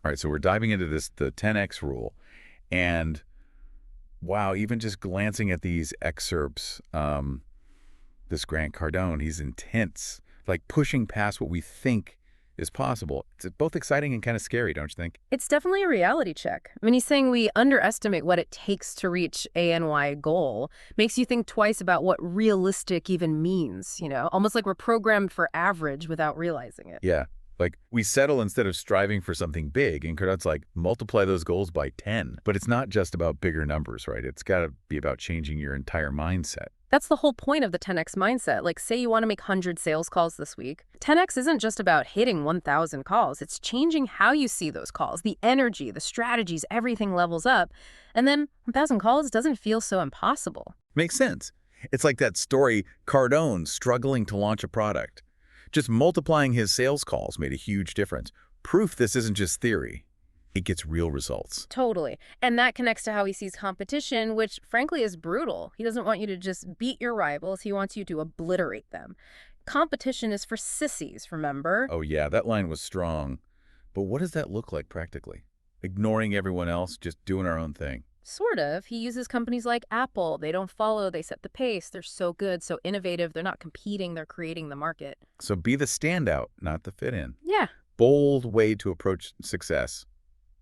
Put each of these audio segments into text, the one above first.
All right, so we're diving into the 10X rule. And wow, even just glancing at these excerpts, this Grant Cardone, he's intense, like pushing past what we think is possible. It's both exciting and kind of scary, don't you think? It's definitely a reality check. I mean, he's saying we underestimate what it takes to reach A and Y goal. Makes you think twice about what realistic even means, almost like we're programmed for average without realizing it. Yeah. Like, we settle instead of striving for something big, and Cardone's like, multiply those goals by 10. But it's not just about bigger numbers, right? It's got to be about changing your entire mindset. That's the whole point of the 10X mindset. Like, say you want to make 100 sales calls this week. 10X isn't just about hitting 1,000 calls. It's changing how you see those calls, the energy, the strategies, everything levels up. And then 1,000 calls doesn't feel so impossible. Makes sense. It's like that story, Cardone struggling to launch a product. Just multiplying his sales calls made a huge difference. Proof this isn't just theory. It gets real results. Totally. And that connects to how he sees competition, which frankly is brutal. He doesn't want you to just beat your rivals. He wants you to obliterate them. Competition is for sissies, remember? Oh yeah, that line was strong. But what does that look like practically? Ignoring everyone else, just doing our own thing. Sort of. He uses companies like Apple. They don't follow, they set the pace. They're so good, so innovative. They're not competing, they're creating the market. So be the standout, not the fit in. Yeah. Bold way to approach success.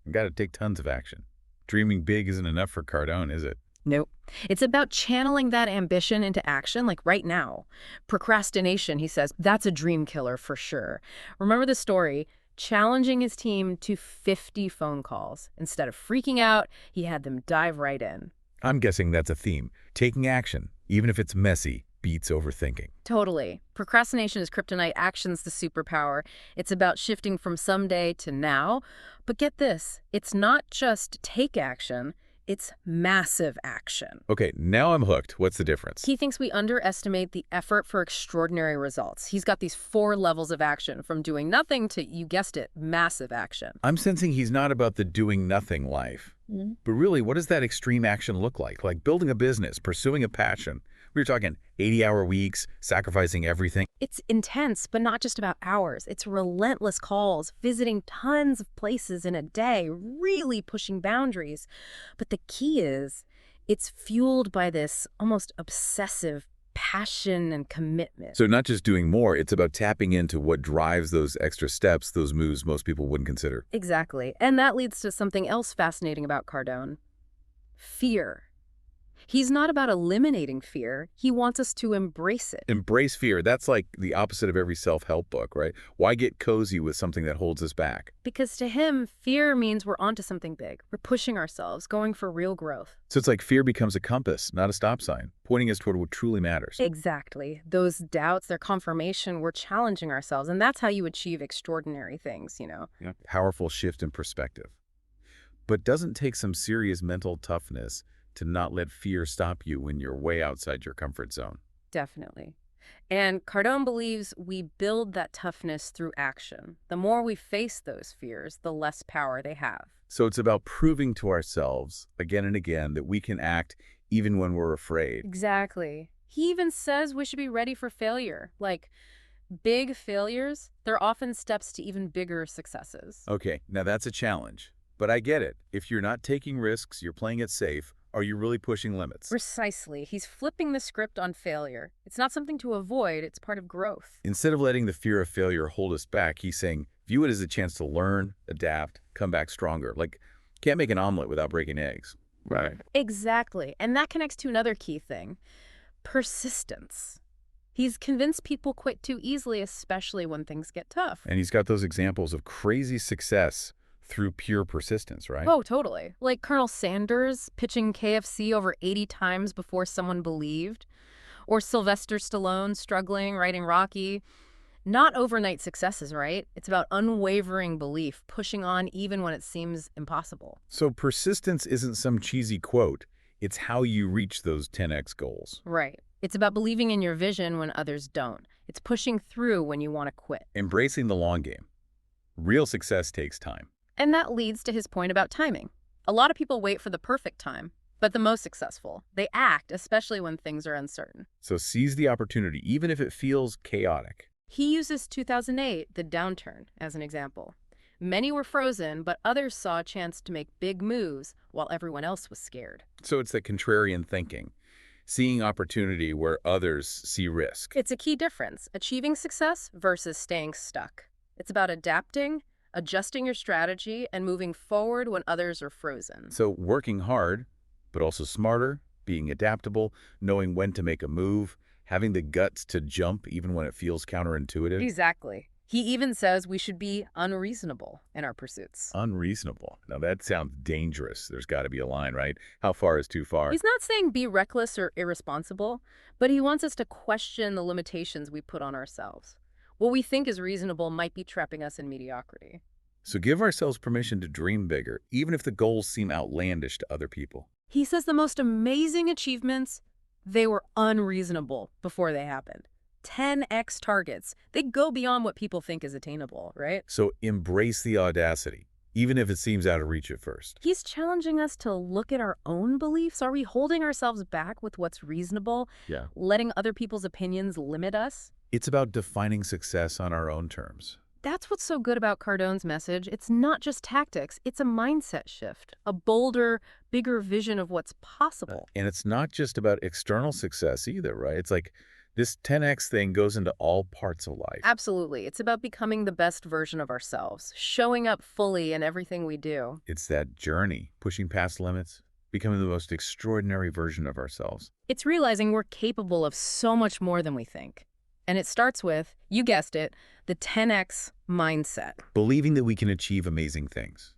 You got to take tons of action. Dreaming big isn't enough for Cardone, is it? Nope. It's about channeling that ambition into action, like right now. Procrastination, he says, that's a dream killer for sure. Remember the story? Challenging his team to 50 phone calls. Instead of freaking out, he had them dive right in. I'm guessing that's a theme. Taking action, even if it's messy, beats overthinking. Totally. Procrastination is kryptonite, action's the superpower. It's about shifting from someday to now. But get this, it's not just take action, it's massive action. Okay, now I'm hooked. What's the difference? He thinks we underestimate the effort for extraordinary results. He's got these 4 levels of action, from doing nothing to, you guessed it, massive action. I'm sensing he's not about the doing nothing life. But really, what does that extreme action look like? Like building a business, pursuing a passion. We were talking 80-hour weeks, sacrificing everything. It's intense, but not just about hours. It's relentless calls, visiting tons of places in a day, really pushing boundaries. But the key is, it's fueled by this almost obsessive passion and commitment. So not just doing more, it's about tapping into what drives those extra steps, those moves most people wouldn't consider. Exactly. And that leads to something else fascinating about Cardone. Fear. He's not about eliminating fear. He wants us to embrace it. Embrace fear. That's like the opposite of every self-help book, right? Why get cozy with something that holds us back? Because to him, fear means we're onto something big. We're pushing ourselves, going for real growth. So it's like fear becomes a compass, not a stop sign, pointing us toward what truly matters. Exactly. Those doubts, their confirmation, we're challenging ourselves. And that's how you achieve extraordinary things, Yeah. Powerful shift in perspective. But doesn't take some serious mental toughness to not let fear stop you when you're way outside your comfort zone. Definitely. And Cardone believes we build that toughness through action. The more we face those fears, the less power they have. So it's about proving to ourselves again and again that we can act even when we're afraid. Exactly. He even says we should be ready for failure. Like, big failures, they're often steps to even bigger successes. Okay, now that's a challenge. But I get it. If you're not taking risks, you're playing it safe, are you really pushing limits? Precisely. He's flipping the script on failure. It's not something to avoid, it's part of growth. Instead of letting the fear of failure hold us back, he's saying, view it as a chance to learn, adapt, come back stronger. Like, can't make an omelet without breaking eggs. Right. Exactly. And that connects to another key thing. Persistence. He's convinced people quit too easily, especially when things get tough. And he's got those examples of crazy success through pure persistence, right? Oh, totally. Like Colonel Sanders pitching KFC over 80 times before someone believed. Or Sylvester Stallone struggling writing Rocky. Not overnight successes, right? It's about unwavering belief, pushing on even when it seems impossible. So persistence isn't some cheesy quote. It's how you reach those 10X goals. Right. It's about believing in your vision when others don't. It's pushing through when you want to quit. Embracing the long game. Real success takes time. And that leads to his point about timing. A lot of people wait for the perfect time, but the most successful, they act, especially when things are uncertain. So seize the opportunity, even if it feels chaotic. He uses 2008, the downturn, as an example. Many were frozen, but others saw a chance to make big moves while everyone else was scared. So it's the contrarian thinking, seeing opportunity where others see risk. It's a key difference, achieving success versus staying stuck. It's about adapting, adjusting your strategy, and moving forward when others are frozen. So working hard, but also smarter, being adaptable, knowing when to make a move, having the guts to jump even when it feels counterintuitive. Exactly. He even says we should be unreasonable in our pursuits. Unreasonable. Now that sounds dangerous. There's got to be a line, right? How far is too far? He's not saying be reckless or irresponsible, but he wants us to question the limitations we put on ourselves. What we think is reasonable might be trapping us in mediocrity. So give ourselves permission to dream bigger, even if the goals seem outlandish to other people. He says the most amazing achievements, they were unreasonable before they happened. 10x targets. They go beyond what people think is attainable, right? So embrace the audacity, even if it seems out of reach at first. He's challenging us to look at our own beliefs. Are we holding ourselves back with what's reasonable? Yeah. Letting other people's opinions limit us? It's about defining success on our own terms. That's what's so good about Cardone's message. It's not just tactics, it's a mindset shift, a bolder, bigger vision of what's possible. And it's not just about external success either, right? It's like this 10x thing goes into all parts of life. Absolutely. It's about becoming the best version of ourselves, showing up fully in everything we do. It's that journey, pushing past limits, becoming the most extraordinary version of ourselves. It's realizing we're capable of so much more than we think. And it starts with, you guessed it, the 10x mindset. Believing that we can achieve amazing things,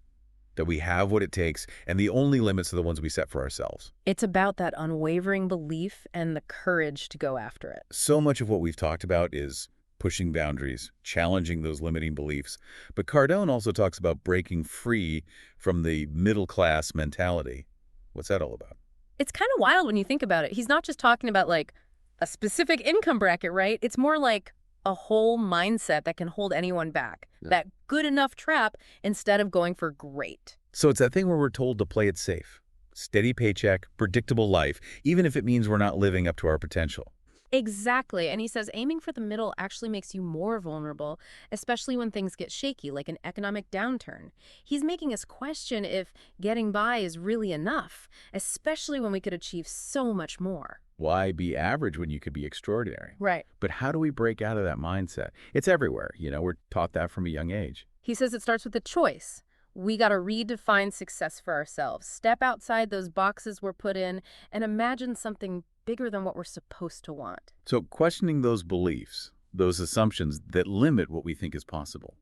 that we have what it takes, and the only limits are the ones we set for ourselves. It's about that unwavering belief and the courage to go after it. So much of what we've talked about is pushing boundaries, challenging those limiting beliefs. But Cardone also talks about breaking free from the middle-class mentality. What's that all about? It's kind of wild when you think about it. He's not just talking about like a specific income bracket, right? It's more like a whole mindset that can hold anyone back. Yeah. That good enough trap instead of going for great. So it's that thing where we're told to play it safe. Steady paycheck, predictable life, even if it means we're not living up to our potential. Exactly. And he says aiming for the middle actually makes you more vulnerable, especially when things get shaky, like an economic downturn. He's making us question if getting by is really enough, especially when we could achieve so much more. Why be average when you could be extraordinary? Right. But how do we break out of that mindset? It's everywhere. We're taught that from a young age. He says it starts with a choice. We got to redefine success for ourselves. Step outside those boxes we're put in and imagine something bigger than what we're supposed to want. So questioning those beliefs, those assumptions that limit what we think is possible,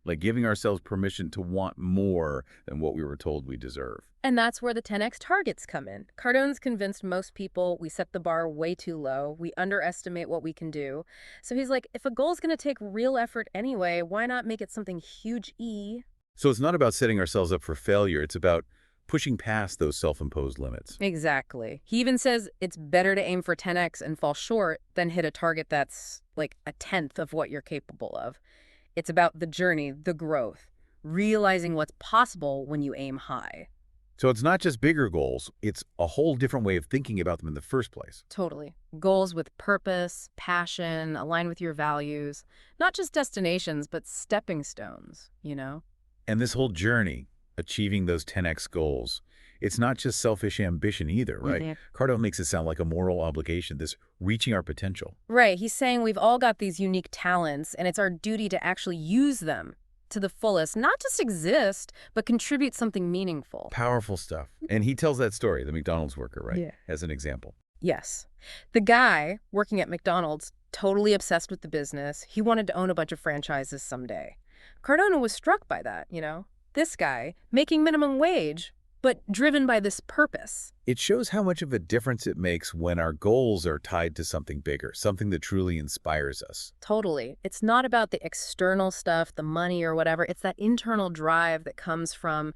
like giving ourselves permission to want more than what we were told we deserve. And that's where the 10x targets come in. Cardone's convinced most people we set the bar way too low. We underestimate what we can do. So he's like, if a goal's going to take real effort anyway, why not make it something huge E? So it's not about setting ourselves up for failure. It's about pushing past those self-imposed limits. Exactly. He even says it's better to aim for 10x and fall short than hit a target that's like a tenth of what you're capable of. It's about the journey, the growth, realizing what's possible when you aim high. So it's not just bigger goals, it's a whole different way of thinking about them in the first place. Totally. Goals with purpose, passion, aligned with your values. Not just destinations, but stepping stones, And this whole journey, achieving those 10x goals, it's not just selfish ambition either, right? Mm-hmm. Cardone makes it sound like a moral obligation, this reaching our potential. Right. He's saying we've all got these unique talents, and it's our duty to actually use them to the fullest, not just exist, but contribute something meaningful. Powerful stuff. And he tells that story, the McDonald's worker, right? Yeah. As an example. Yes. The guy working at McDonald's, totally obsessed with the business. He wanted to own a bunch of franchises someday. Cardone was struck by that, This guy, making minimum wage, but driven by this purpose. It shows how much of a difference it makes when our goals are tied to something bigger, something that truly inspires us. Totally. It's not about the external stuff, the money or whatever. It's that internal drive that comes from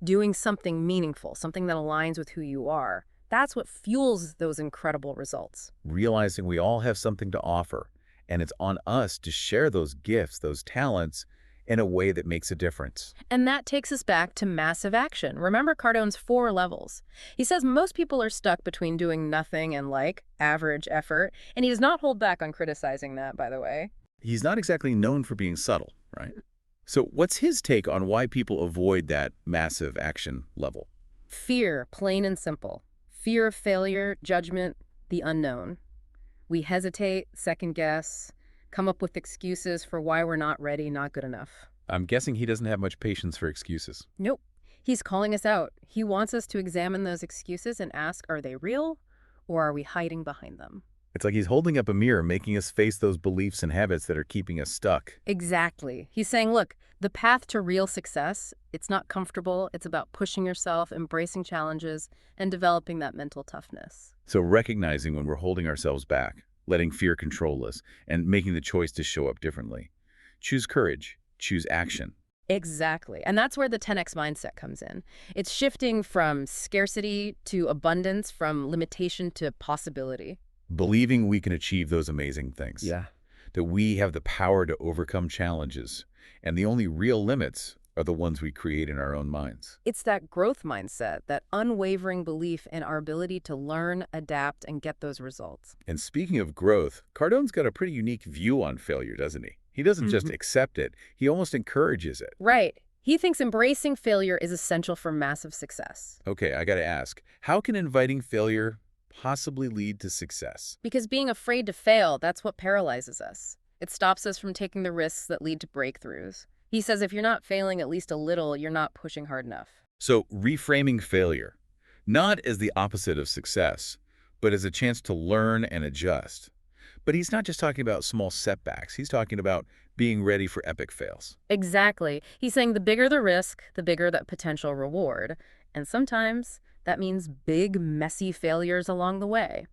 doing something meaningful, something that aligns with who you are. That's what fuels those incredible results. Realizing we all have something to offer, and it's on us to share those gifts, those talents, in a way that makes a difference. And that takes us back to massive action. Remember Cardone's 4 levels. He says most people are stuck between doing nothing and average effort, and he does not hold back on criticizing that, by the way. He's not exactly known for being subtle, right? So what's his take on why people avoid that massive action level? Fear, plain and simple. Fear of failure, judgment, the unknown. We hesitate, second guess, come up with excuses for why we're not ready, not good enough. I'm guessing he doesn't have much patience for excuses. Nope. He's calling us out. He wants us to examine those excuses and ask, are they real or are we hiding behind them? It's like he's holding up a mirror, making us face those beliefs and habits that are keeping us stuck. Exactly. He's saying, look, the path to real success, it's not comfortable. It's about pushing yourself, embracing challenges, and developing that mental toughness. So recognizing when we're holding ourselves back, letting fear control us, and making the choice to show up differently. Choose courage. Choose action. Exactly. And that's where the 10x mindset comes in. It's shifting from scarcity to abundance, from limitation to possibility. Believing we can achieve those amazing things. Yeah. That we have the power to overcome challenges, and the only real limits are the ones we create in our own minds. It's that growth mindset, that unwavering belief in our ability to learn, adapt, and get those results. And speaking of growth, Cardone's got a pretty unique view on failure, doesn't he? He doesn't just accept it, he almost encourages it. Right. He thinks embracing failure is essential for massive success. Okay, I gotta ask, how can inviting failure possibly lead to success? Because being afraid to fail, that's what paralyzes us. It stops us from taking the risks that lead to breakthroughs. He says if you're not failing at least a little, you're not pushing hard enough. So reframing failure, not as the opposite of success, but as a chance to learn and adjust. But he's not just talking about small setbacks. He's talking about being ready for epic fails. Exactly. He's saying the bigger the risk, the bigger that potential reward. And sometimes that means big, messy failures along the way.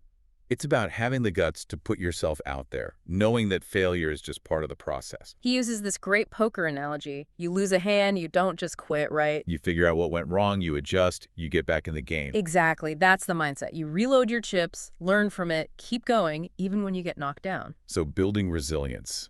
It's about having the guts to put yourself out there, knowing that failure is just part of the process. He uses this great poker analogy. You lose a hand, you don't just quit, right? You figure out what went wrong, you adjust, you get back in the game. Exactly. That's the mindset. You reload your chips, learn from it, keep going, even when you get knocked down. So building resilience,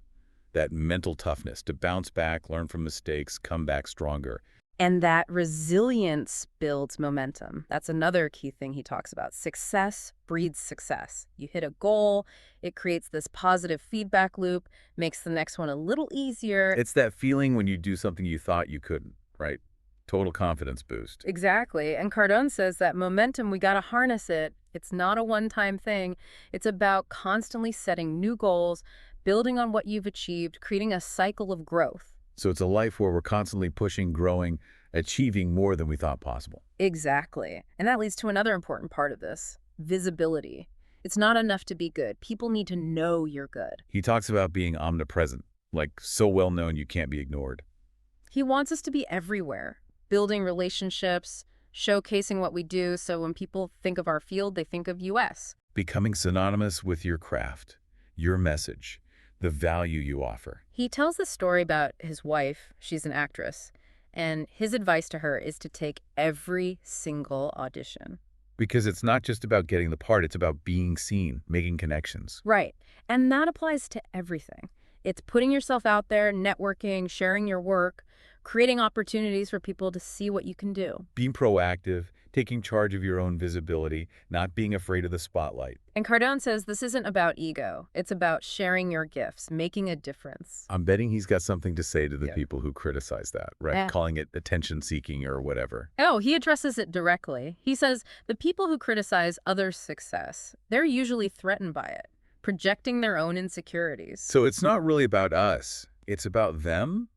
that mental toughness to bounce back, learn from mistakes, come back stronger. And that resilience builds momentum. That's another key thing he talks about. Success breeds success. You hit a goal, it creates this positive feedback loop, makes the next one a little easier. It's that feeling when you do something you thought you couldn't, right? Total confidence boost. Exactly. And Cardone says that momentum, we got to harness it. It's not a one-time thing. It's about constantly setting new goals, building on what you've achieved, creating a cycle of growth. So it's a life where we're constantly pushing, growing, achieving more than we thought possible. Exactly. And that leads to another important part of this, visibility. It's not enough to be good. People need to know you're good. He talks about being omnipresent, like so well known you can't be ignored. He wants us to be everywhere, building relationships, showcasing what we do, so when people think of our field, they think of US. Becoming synonymous with your craft, your message, the value you offer. He tells the story about his wife. She's an actress. And his advice to her is to take every single audition. Because it's not just about getting the part, it's about being seen, making connections. Right. And that applies to everything. It's putting yourself out there, networking, sharing your work, creating opportunities for people to see what you can do. Being proactive, taking charge of your own visibility, not being afraid of the spotlight. And Cardone says this isn't about ego. It's about sharing your gifts, making a difference. I'm betting he's got something to say to the people who criticize that, right? Yeah. Calling it attention-seeking or whatever. Oh, he addresses it directly. He says the people who criticize others' success, they're usually threatened by it, projecting their own insecurities. So it's not really about us. It's about them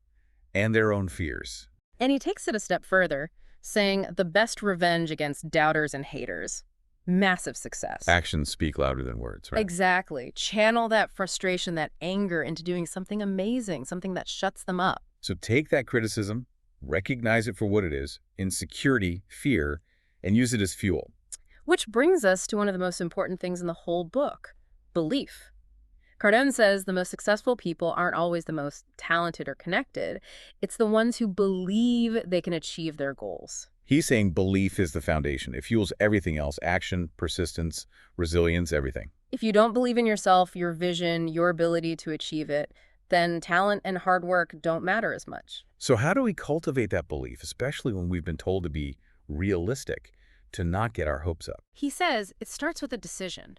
and their own fears. And he takes it a step further, saying the best revenge against doubters and haters. Massive success. Actions speak louder than words, right? Exactly. Channel that frustration, that anger into doing something amazing, something that shuts them up. So take that criticism, recognize it for what it is, insecurity, fear, and use it as fuel. Which brings us to one of the most important things in the whole book, belief. Cardone says the most successful people aren't always the most talented or connected. It's the ones who believe they can achieve their goals. He's saying belief is the foundation. It fuels everything else, action, persistence, resilience, everything. If you don't believe in yourself, your vision, your ability to achieve it, then talent and hard work don't matter as much. So how do we cultivate that belief, especially when we've been told to be realistic, to not get our hopes up? He says it starts with a decision.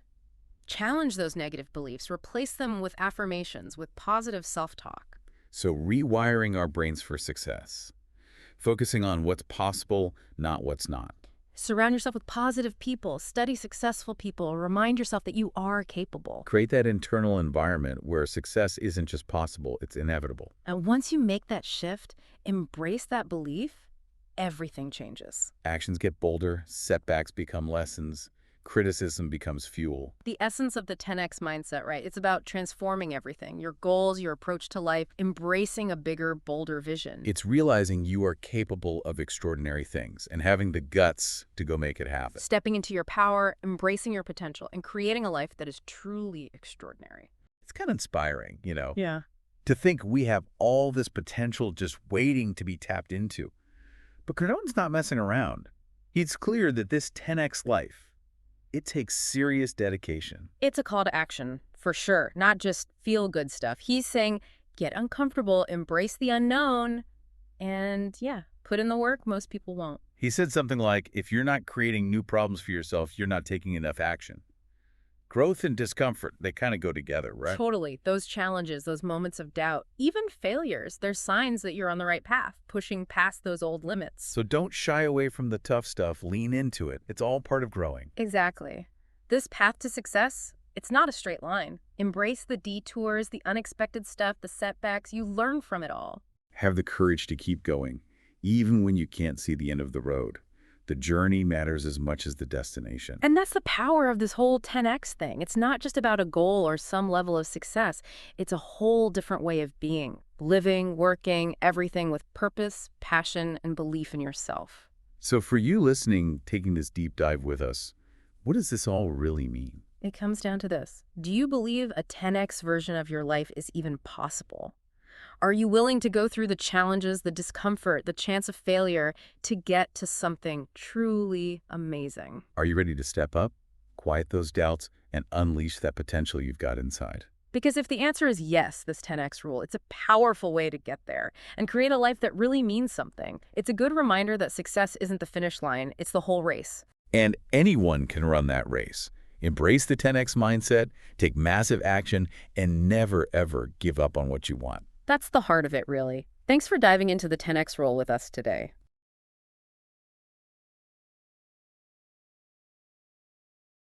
Challenge those negative beliefs, replace them with affirmations, with positive self-talk. So rewiring our brains for success. Focusing on what's possible, not what's not. Surround yourself with positive people, study successful people, remind yourself that you are capable. Create that internal environment where success isn't just possible, it's inevitable. And once you make that shift, embrace that belief, everything changes. Actions get bolder, setbacks become lessons, criticism becomes fuel. The essence of the 10x mindset, right? It's about transforming everything, your goals, your approach to life, embracing a bigger, bolder vision. It's realizing you are capable of extraordinary things and having the guts to go make it happen. Stepping into your power, embracing your potential, and creating a life that is truly extraordinary. It's kind of inspiring, Yeah. to think we have all this potential just waiting to be tapped into. But Cardone's not messing around. It's clear that this 10x life, it takes serious dedication. It's a call to action, for sure, not just feel-good stuff. He's saying, get uncomfortable, embrace the unknown, and yeah, put in the work most people won't. He said something like, if you're not creating new problems for yourself, you're not taking enough action. Growth and discomfort, they kind of go together, right? Totally. Those challenges, those moments of doubt, even failures, they're signs that you're on the right path, pushing past those old limits. So don't shy away from the tough stuff. Lean into it. It's all part of growing. Exactly. This path to success, it's not a straight line. Embrace the detours, the unexpected stuff, the setbacks. You learn from it all. Have the courage to keep going, even when you can't see the end of the road. The journey matters as much as the destination. And that's the power of this whole 10x thing. It's not just about a goal or some level of success. It's a whole different way of being, living, working, everything with purpose, passion, and belief in yourself. So for you listening, taking this deep dive with us, what does this all really mean? It comes down to this. Do you believe a 10x version of your life is even possible? Are you willing to go through the challenges, the discomfort, the chance of failure to get to something truly amazing? Are you ready to step up, quiet those doubts, and unleash that potential you've got inside? Because if the answer is yes, this 10x rule, it's a powerful way to get there and create a life that really means something. It's a good reminder that success isn't the finish line, it's the whole race. And anyone can run that race. Embrace the 10x mindset, take massive action, and never, ever give up on what you want. That's the heart of it, really. Thanks for diving into the 10x rule with us today.